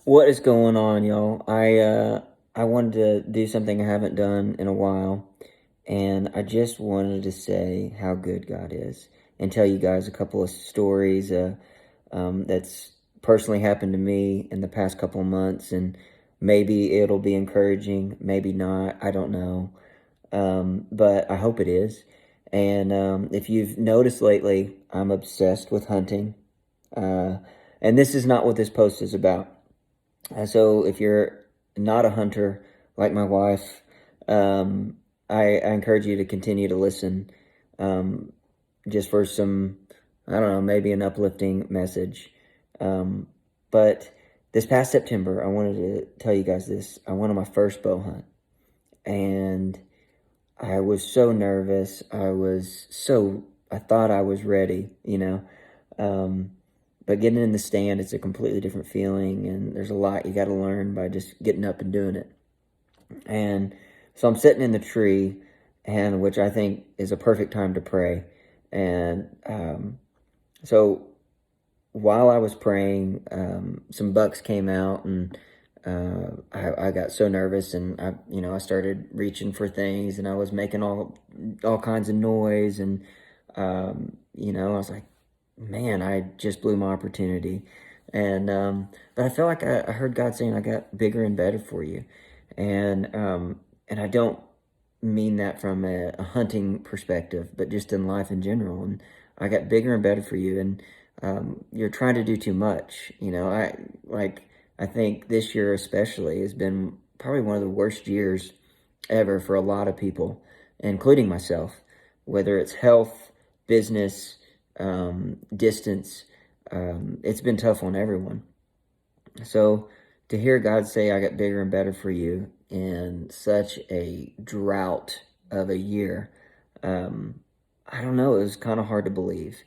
What is going on, y'all? I wanted to do something I haven't done in a while, and I just wanted to say how good God is and tell you guys a couple of stories that's personally happened to me in the past couple of months, and maybe it'll be encouraging, maybe not, I don't know, but I hope it is. And if you've noticed lately, I'm obsessed with hunting, uh, and this is not what this post is about. So if you're not a hunter like my wife, I encourage you to continue to listen, um, just for some, I don't know, maybe an uplifting message. Um, but this past September, I wanted to tell you guys this. I went on my first bow hunt, and I was so nervous. I thought I was ready, Um, but getting in the stand, it's a completely different feeling, and there's a lot you got to learn by just getting up and doing it. And so I'm sitting in the tree, and which I think is a perfect time to pray. And so while I was praying, some bucks came out, and I got so nervous, and I started reaching for things, and I was making all kinds of noise, and I was like, man, I just blew my opportunity. And but I feel like I heard God saying, I got bigger and better for you. And I don't mean that from a hunting perspective, but just in life in general. And I got bigger and better for you. And you're trying to do too much. I think this year especially has been probably one of the worst years ever for a lot of people, including myself, whether it's health, business, distance. It's been tough on everyone. So to hear God say, I got bigger and better for you in such a drought of a year, um, I don't know, it was kind of hard to believe.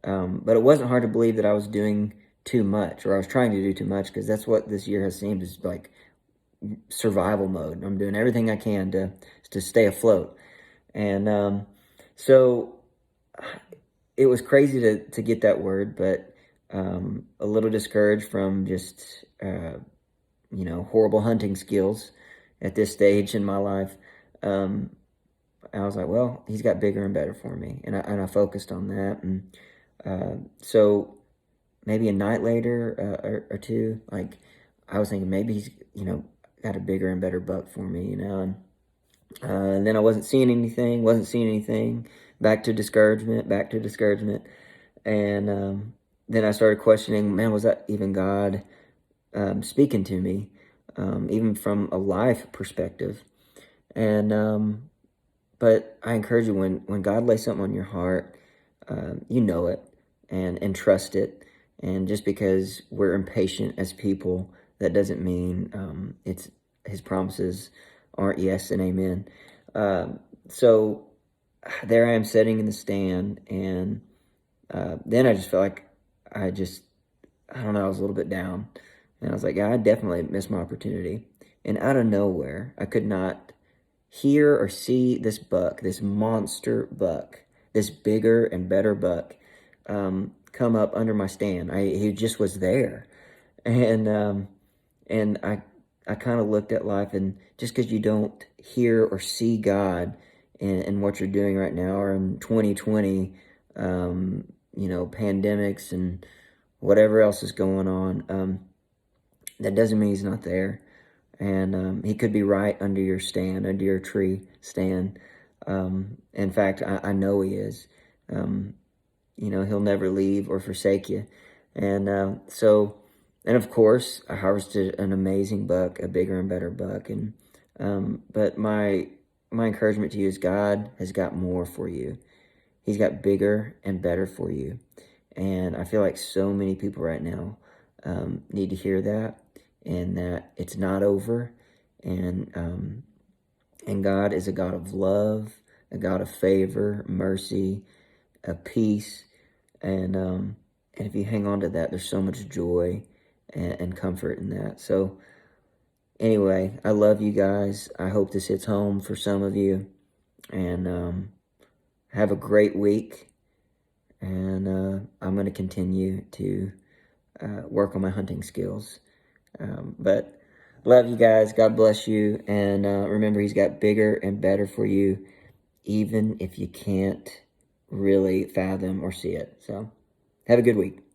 But it wasn't hard to believe that I was doing too much, or I was trying to do too much, because that's what this year has seemed, is like survival mode. I'm doing everything I can to stay afloat. And so it was crazy to get that word, but a little discouraged from just horrible hunting skills at this stage in my life. Um, I was like, well, he's got bigger and better for me, and I focused on that. And so maybe a night later, or two, like, I was thinking maybe he's got a bigger and better buck for me, and then I wasn't seeing anything. Back to discouragement, and then I started questioning, man, was that even God speaking to me, even from a life perspective? And but I encourage you, when God lays something on your heart, you know it, and trust it. And just because we're impatient as people, that doesn't mean it's His promises aren't yes and amen. So there I am sitting in the stand, and then I just felt like I don't know, I was a little bit down, and I was like, yeah, I definitely missed my opportunity. And out of nowhere, I could not hear or see this buck, this monster buck, this bigger and better buck, come up under my stand. He just was there, and I kind of looked at life, and just because you don't hear or see God in what you're doing right now, or in 2020, pandemics and whatever else is going on, that doesn't mean He's not there. And He could be right under your stand, under your tree stand. In fact, I know He is. He'll never leave or forsake you. And and of course, I harvested an amazing buck, a bigger and better buck. And but my encouragement to you is, God has got more for you. He's got bigger and better for you. And I feel like so many people right now need to hear that, and that it's not over. And God is a God of love, a God of favor, mercy, of peace. And if you hang on to that, there's so much joy and comfort in that. So anyway, I love you guys. I hope this hits home for some of you. And have a great week. And I'm going to continue to work on my hunting skills. But love you guys. God bless you. And remember, He's got bigger and better for you, even if you can't really fathom or see it. So have a good week.